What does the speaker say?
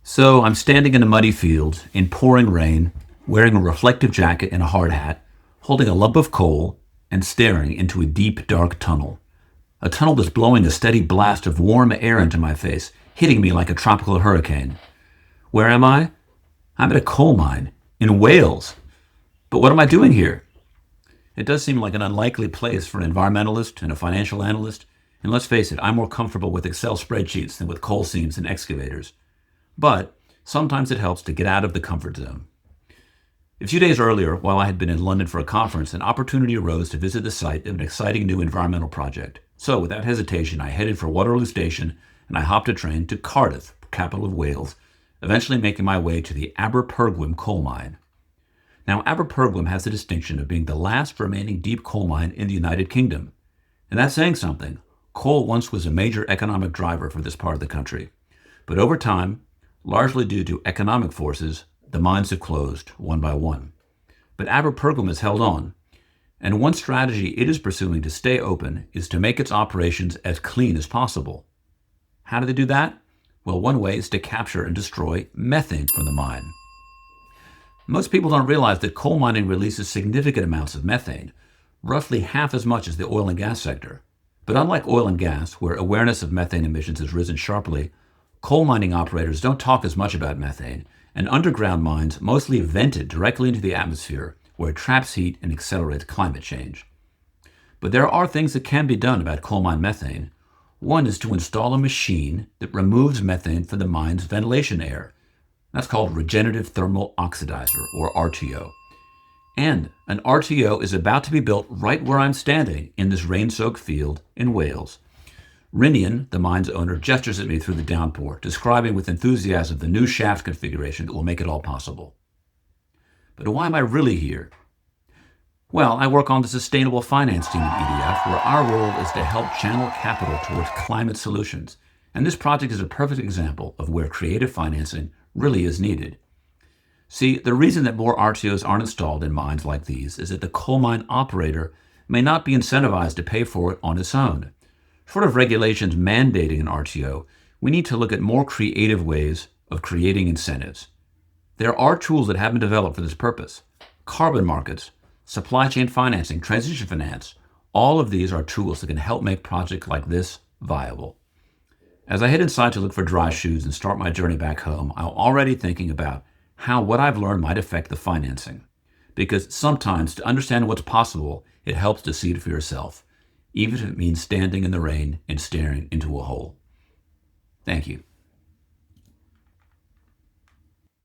So I'm standing in a muddy field in pouring rain, wearing a reflective jacket and a hard hat, holding a lump of coal and staring into a deep, dark tunnel. A tunnel that's blowing a steady blast of warm air into my face, hitting me like a tropical hurricane. Where am I? I'm at a coal mine in Wales. But what am I doing here? It does seem like an unlikely place for an environmentalist and a financial analyst, and let's face it, I'm more comfortable with Excel spreadsheets than with coal seams and excavators. But sometimes it helps to get out of the comfort zone. A few days earlier, while I had been in London for a conference, an opportunity arose to visit the site of an exciting new environmental project. So without hesitation, I headed for Waterloo Station and I hopped a train to Cardiff, capital of Wales, eventually making my way to the Aberpergwm coal mine. Now, Aberpergwm has the distinction of being the last remaining deep coal mine in the United Kingdom. And that's saying something. Coal once was a major economic driver for this part of the country. But over time, largely due to economic forces, the mines have closed one by one. But Aberpergwm has held on, and one strategy it is pursuing to stay open is to make its operations as clean as possible. How do they do that? Well, one way is to capture and destroy methane from the mine. Most people don't realize that coal mining releases significant amounts of methane, roughly half as much as the oil and gas sector. But unlike oil and gas, where awareness of methane emissions has risen sharply, coal mining operators don't talk as much about methane, and underground mines mostly vent it directly into the atmosphere, where it traps heat and accelerates climate change. But there are things that can be done about coal mine methane. One is to install a machine that removes methane from the mine's ventilation air. That's called Regenerative Thermal Oxidizer, or RTO. And an RTO is about to be built right where I'm standing in this rain-soaked field in Wales. Rinian, the mine's owner, gestures at me through the downpour, describing with enthusiasm the new shaft configuration that will make it all possible. But why am I really here? Well, I work on the sustainable finance team at EDF, where our role is to help channel capital towards climate solutions. And this project is a perfect example of where creative financing really is needed. See, the reason that more RTOs aren't installed in mines like these is that the coal mine operator may not be incentivized to pay for it on its own. Short of regulations mandating an RTO, we need to look at more creative ways of creating incentives. There are tools that have been developed for this purpose. Carbon markets, supply chain financing, transition finance, all of these are tools that can help make projects like this viable. As I head inside to look for dry shoes and start my journey back home, I'm already thinking about how what I've learned might affect the financing. Because sometimes to understand what's possible, it helps to see it for yourself, even if it means standing in the rain and staring into a hole. Thank you.